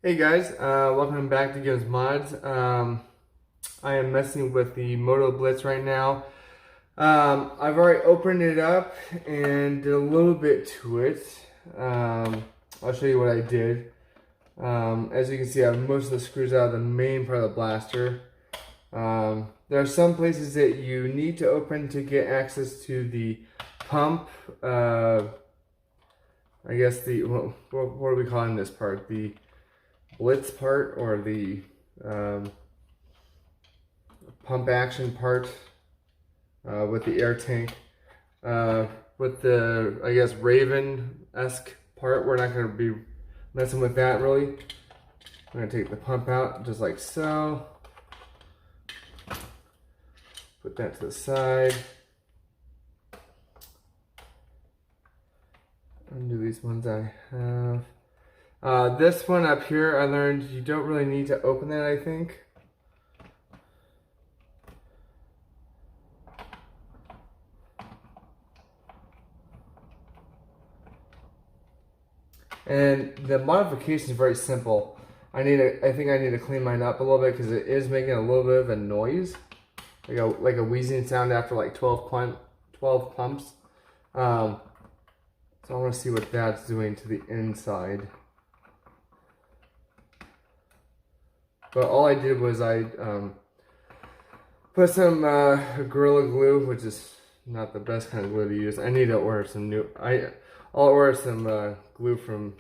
Hey guys, welcome back to Gibbs Mods. I am messing with the MotoBlitz right now. I've already opened it up and did a little bit to it. I'll show you what I did. As you can see, I have most of the screws out of the main part of the blaster. There are some places that you need to open to get access to the pump. I guess what are we calling this part? The blitz part, or the pump action part with the air tank. With the, I guess, Raven-esque part, we're not going to be messing with that really. I'm going to take the pump out just like so. Put that to the side. Undo these ones I have. This one up here, I learned you don't really need to open that, I think. And the modification is very simple. I think I need to clean mine up a little bit because it is making a little bit of a noise, like a wheezing sound after like 12 pumps. So I want to see what that's doing to the inside. But all I did was I put some Gorilla Glue, which is not the best kind of glue to use. I need to order some new. I'll order some glue from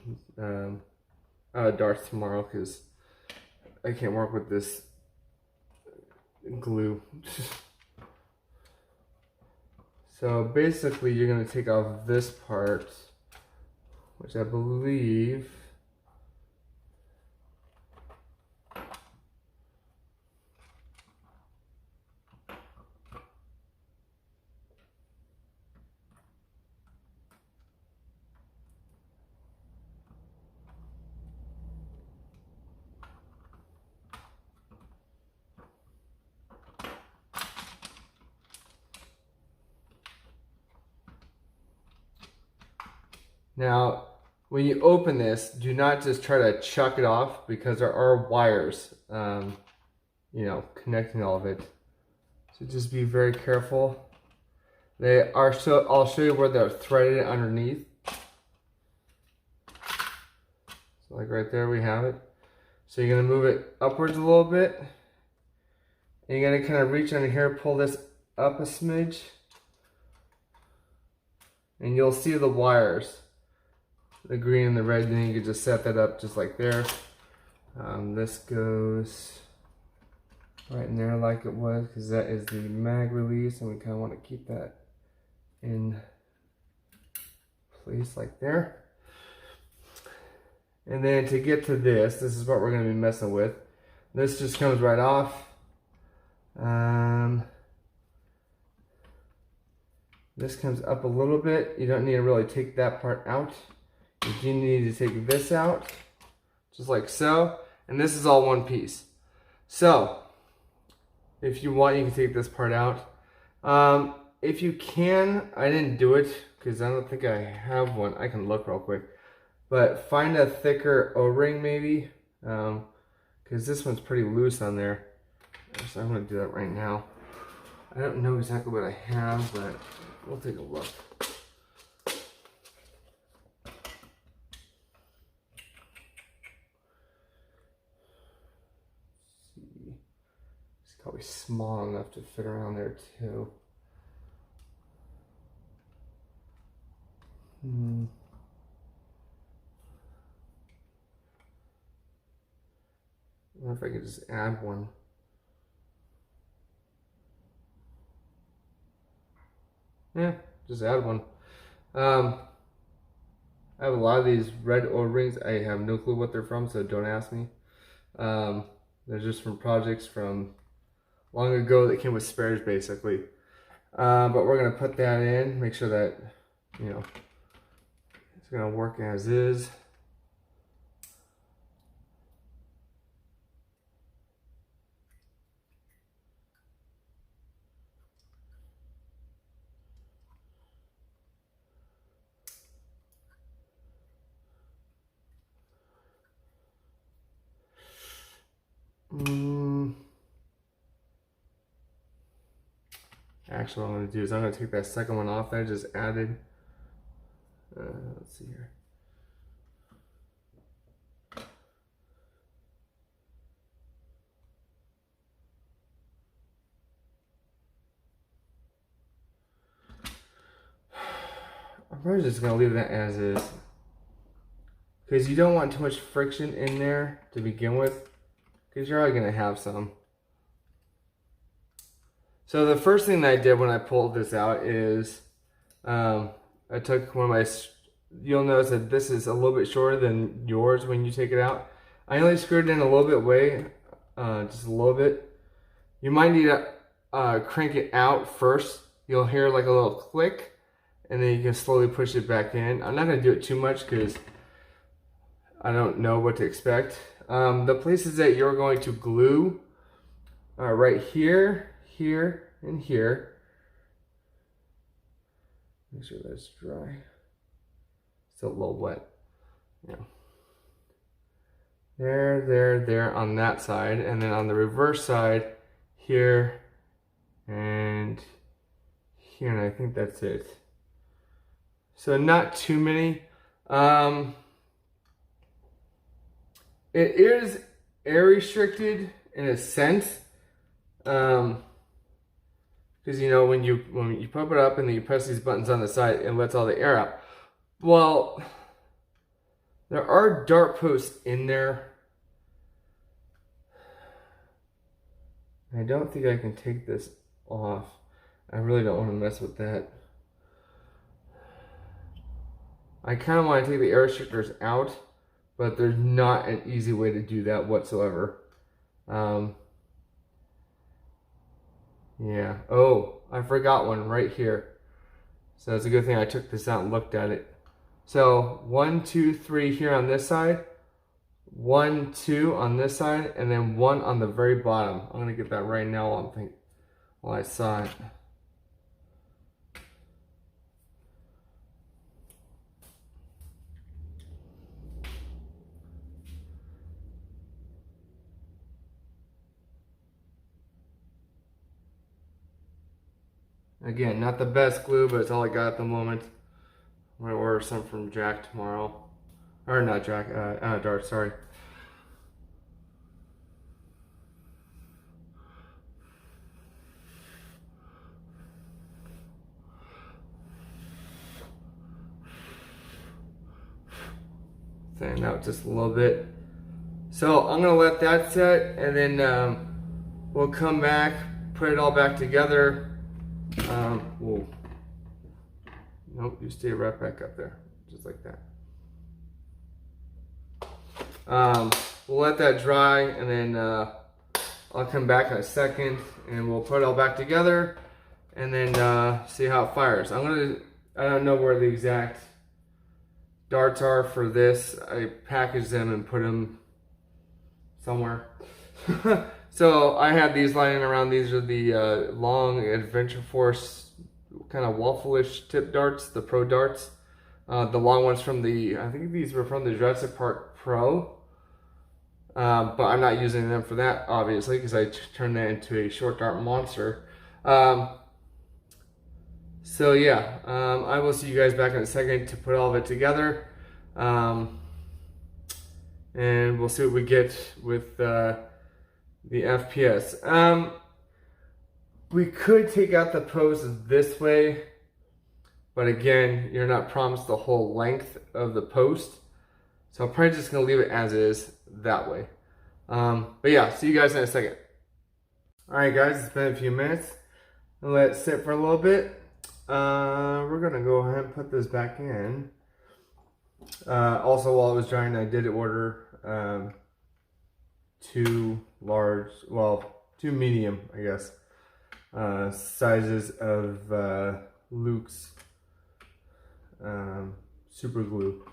Darts tomorrow because I can't work with this glue. So basically, you're gonna take off this part, which I believe. Now, when you open this, do not just try to chuck it off because there are wires, connecting all of it. So just be very careful. They are so. I'll show you where they're threaded underneath. So like right there, we have it. So you're gonna move it upwards a little bit, and you're gonna kind of reach under here, pull this up a smidge, and you'll see the wires. The green and the red, then you can just set that up just like there. This goes right in there like it was, because that is the mag release, and we kind of want to keep that in place like there. And then to get to this is what we're going to be messing with. This just comes right off. This comes up a little bit. You don't need to really take that part out. You do need to take this out, just like so, and this is all one piece. So, if you want, you can take this part out. If you can, I didn't do it, because I don't think I have one. I can look real quick. But find a thicker O-ring maybe, because this one's pretty loose on there. So I'm going to do that right now. I don't know exactly what I have, but we'll take a look. Probably small enough to fit around there too. I wonder if I could just add one. Yeah, just add one. I have a lot of these red O-rings. I have no clue what they're from, so don't ask me. They're just from projects from long ago that came with spares, basically. But we're going to put that in, make sure that, it's going to work as is. Actually, what I'm going to do is I'm going to take that second one off that I just added. Let's see here. I'm probably just going to leave that as is. Because you don't want too much friction in there to begin with. Because you're already going to have some. So the first thing that I did when I pulled this out is I took one of my, you'll notice that this is a little bit shorter than yours when you take it out. I only screwed it in a little bit way, just a little bit. You might need to crank it out first. You'll hear like a little click and then you can slowly push it back in. I'm not going to do it too much because I don't know what to expect. The places that you're going to glue are right here, here, and here. Make sure that's dry. Still a little wet. Yeah. There on that side. And then on the reverse side, here and here. And I think that's it. So not too many. It is air restricted in a sense. Because you know when you pump it up and then you press these buttons on the side, it lets all the air out. Well, there are dart posts in there. I don't think I can take this off. I really don't want to mess with that. I kind of want to take the air restrictors out, but there's not an easy way to do that whatsoever. Yeah. Oh, I forgot one right here. So it's a good thing I took this out and looked at it. So 1, 2, 3 here on this side, 1, 2 on this side, and then 1 on the very bottom. I'm gonna get that right now while I saw it. Again, not the best glue, but it's all I got at the moment. I'm gonna order some from Jack tomorrow. Or not Jack, Dart, sorry. Thin out just a little bit. So I'm gonna let that set and then we'll come back, put it all back together. Whoa. Nope, you stay right back up there, just like that. We'll let that dry and then I'll come back in a second and we'll put it all back together and then see how it fires. I don't know where the exact darts are for this. I packaged them and put them somewhere. So I had these lying around. These are the long Adventure Force kind of waffle-ish tip darts, the Pro darts. The long ones from I think these were from the Jurassic Park Pro. But I'm not using them for that, obviously, because I turned that into a short dart monster. So yeah, I will see you guys back in a second to put all of it together. And we'll see what we get with the FPS. We could take out the post this way, but again, you're not promised the whole length of the post. So I'm probably just gonna leave it as is that way. But yeah, see you guys in a second. All right guys, it's been a few minutes. I'll let it sit for a little bit. We're gonna go ahead and put this back in. Also, while it was drying, I did order 2 large, well, 2 medium, I guess, sizes of Luke's super glue.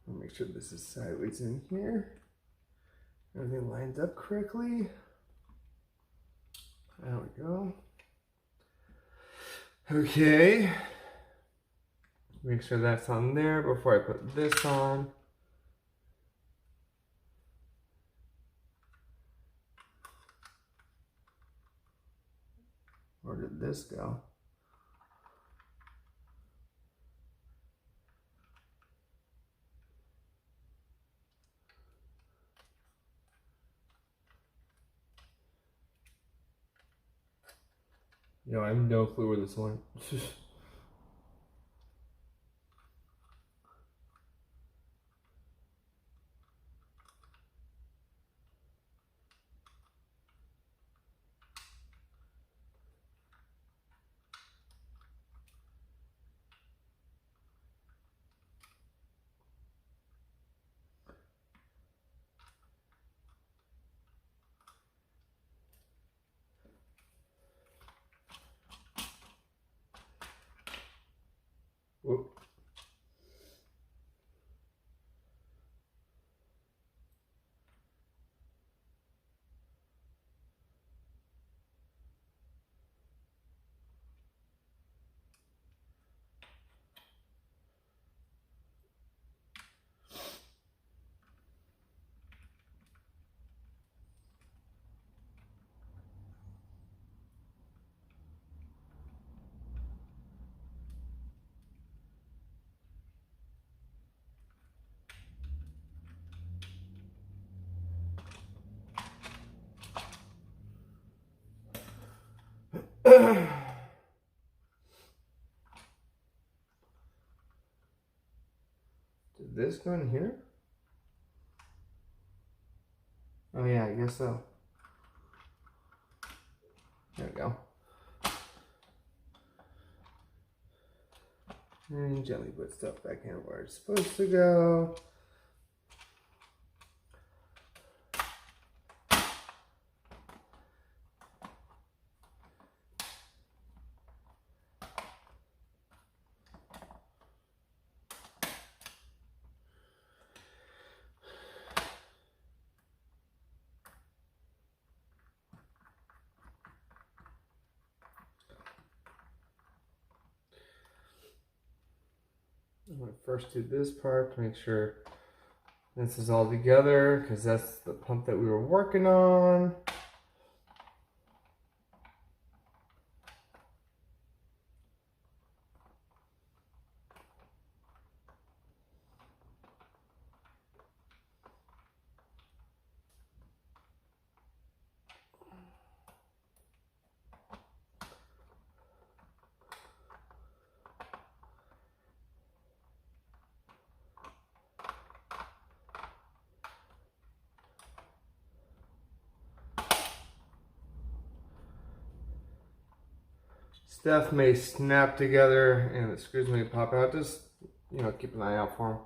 I'll make sure this is sideways in here. Everything lines up correctly. There we go. Okay. Make sure that's on there before I put this on. Where did this go? You know, I have no clue where this went. Whoop. Did this go in here? Oh yeah, I guess so. There we go. And gently put stuff back in where it's supposed to go. I'm going to first do this part to make sure this is all together, because that's the pump that we were working on. Stuff may snap together and the screws may pop out. Just, you know, keep an eye out for them.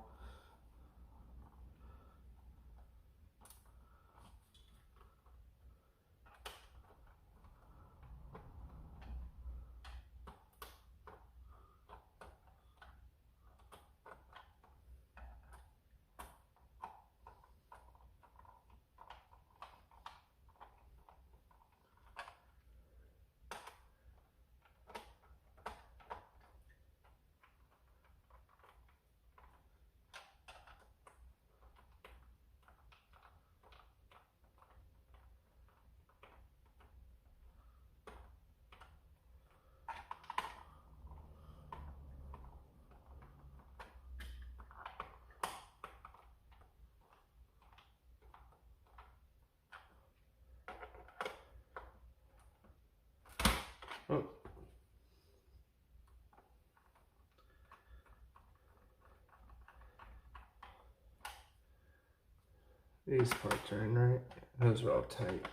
Oh. These parts are in, right? Those are all tight.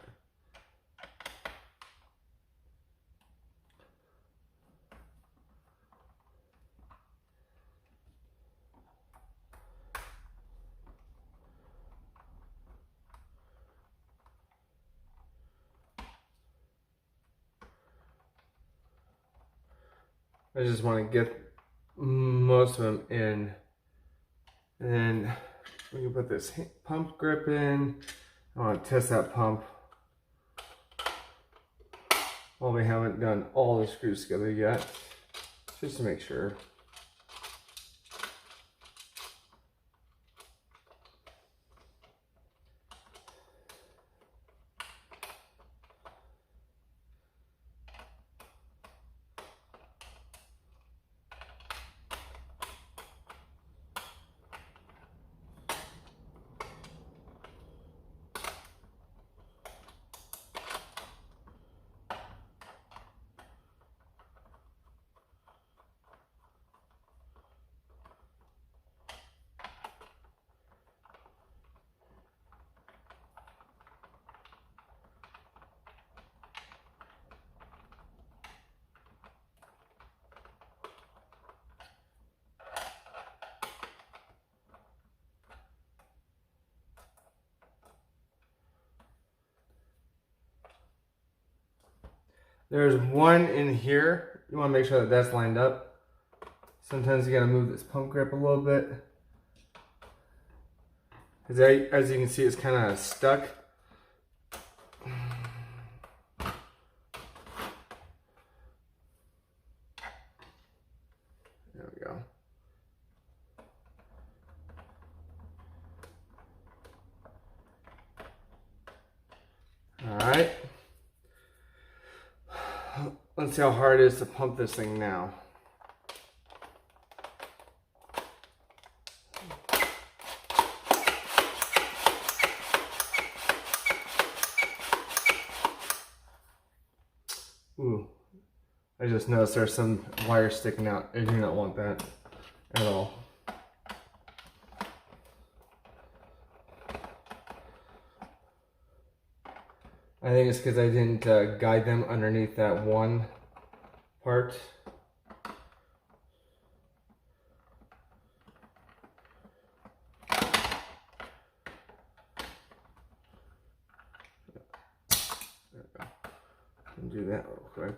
I just want to get most of them in, and then we can put this pump grip in. I want to test that pump while we haven't done all the screws together yet, just to make sure. There's one in here. You want to make sure that that's lined up. Sometimes you got to move this pump grip a little bit. Because as you can see, it's kind of stuck. There we go. All right. Let's see how hard it is to pump this thing now. Ooh, I just noticed there's some wire sticking out. I do not want that at all. I think it's because I didn't guide them underneath that one part. There we go. Do that real quick.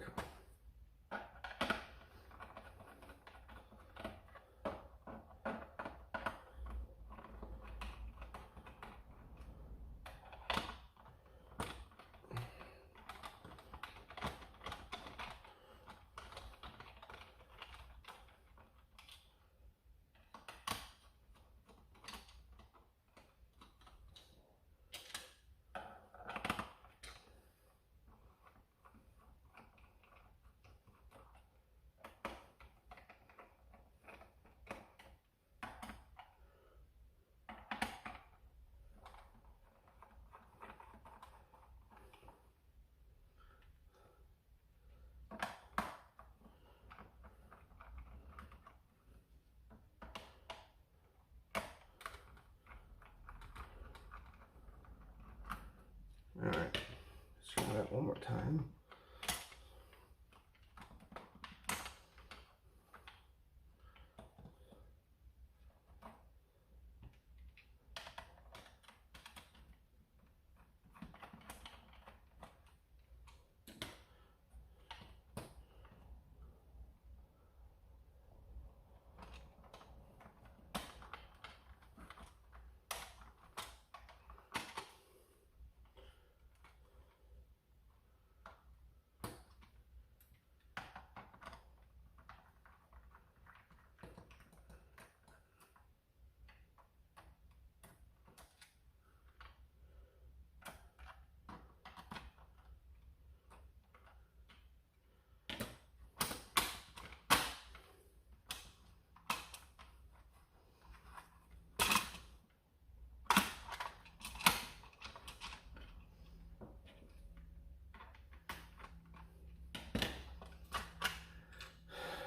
All right, let's try that one more time.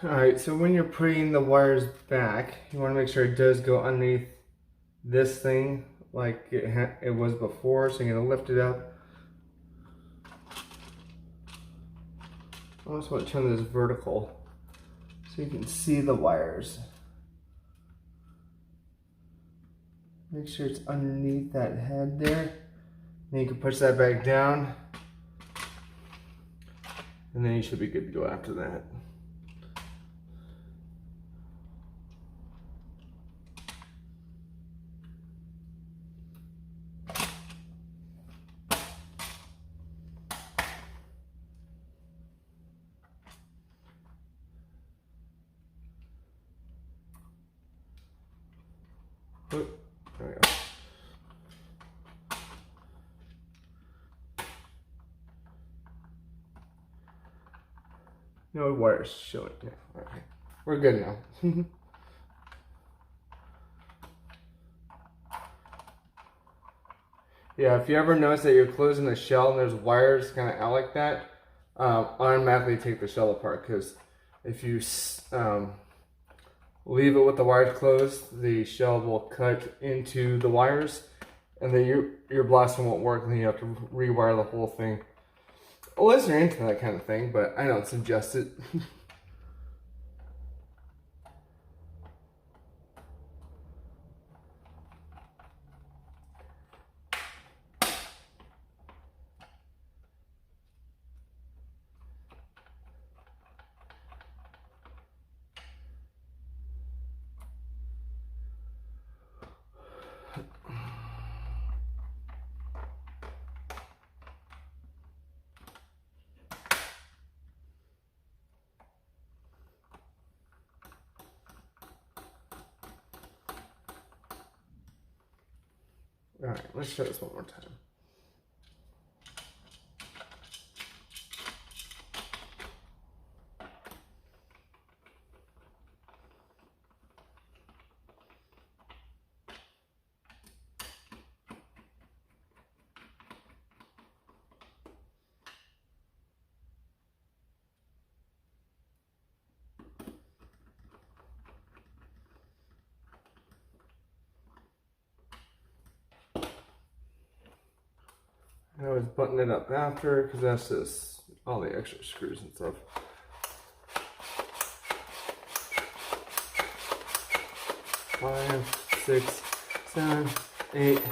Alright, so when you're putting the wires back, you want to make sure it does go underneath this thing like it was before. So you're going to lift it up. I also want to turn this vertical so you can see the wires. Make sure it's underneath that head there. Then you can push that back down. And then you should be good to go after that. Oh, there we go. No wires showing. Yeah, okay. We're good now. Yeah, if you ever notice that you're closing the shell and there's wires kind of out like that, automatically take the shell apart, because if you leave it with the wires closed, the shell will cut into the wires, and then your blaster won't work, and then you have to rewire the whole thing. Unless you're into that kind of thing, but I don't suggest it. All right, let's show this one more time. I always button it up after because that's just all the extra screws and stuff. Five, 6, 7, 8,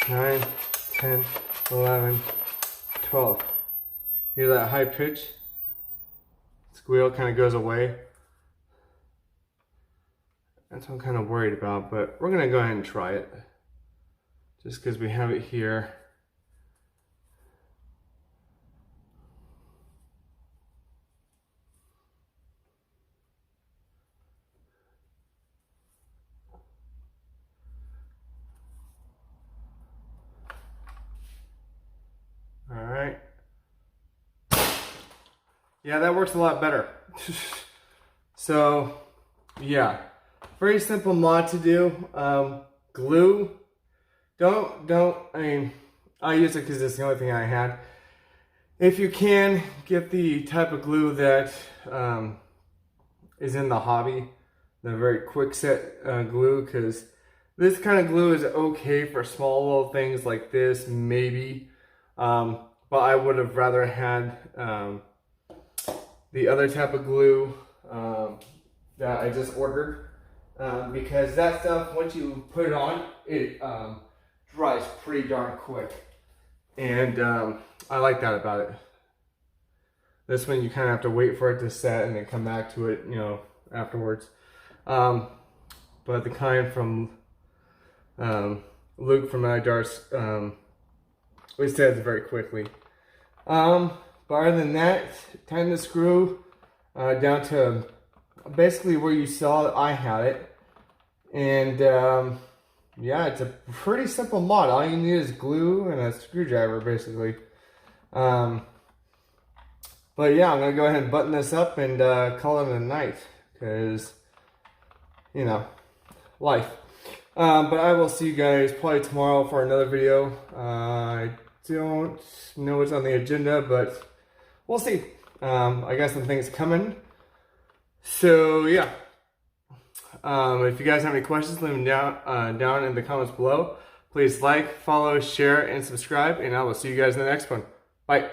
9, 10, 11, 12. Hear that high pitch? Squeal kind of goes away. That's what I'm kind of worried about, but we're gonna go ahead and try it. Just because we have it here. All right. Yeah, that works a lot better. So, yeah, very simple mod to do. Glue. I use it because it's the only thing I had. If you can, get the type of glue that is in the hobby, the very quick set glue, because this kind of glue is okay for small little things like this, maybe. But I would have rather had the other type of glue that I just ordered, because that stuff, once you put it on, it dries pretty darn quick, and I like that about it. This one you kind of have to wait for it to set and then come back to it, you know, afterwards. But the kind from Luke from iDarts, it sets very quickly. But other than that, tighten the screw down to basically where you saw that I had it. And yeah, it's a pretty simple mod. All you need is glue and a screwdriver, basically. But yeah, I'm going to go ahead and button this up and call it a night. Because, you know, life. But I will see you guys probably tomorrow for another video. I don't know what's on the agenda, but we'll see. I got some things coming. So yeah. If you guys have any questions, leave them down in the comments below. Please like, follow, share, and subscribe, and I will see you guys in the next one. Bye.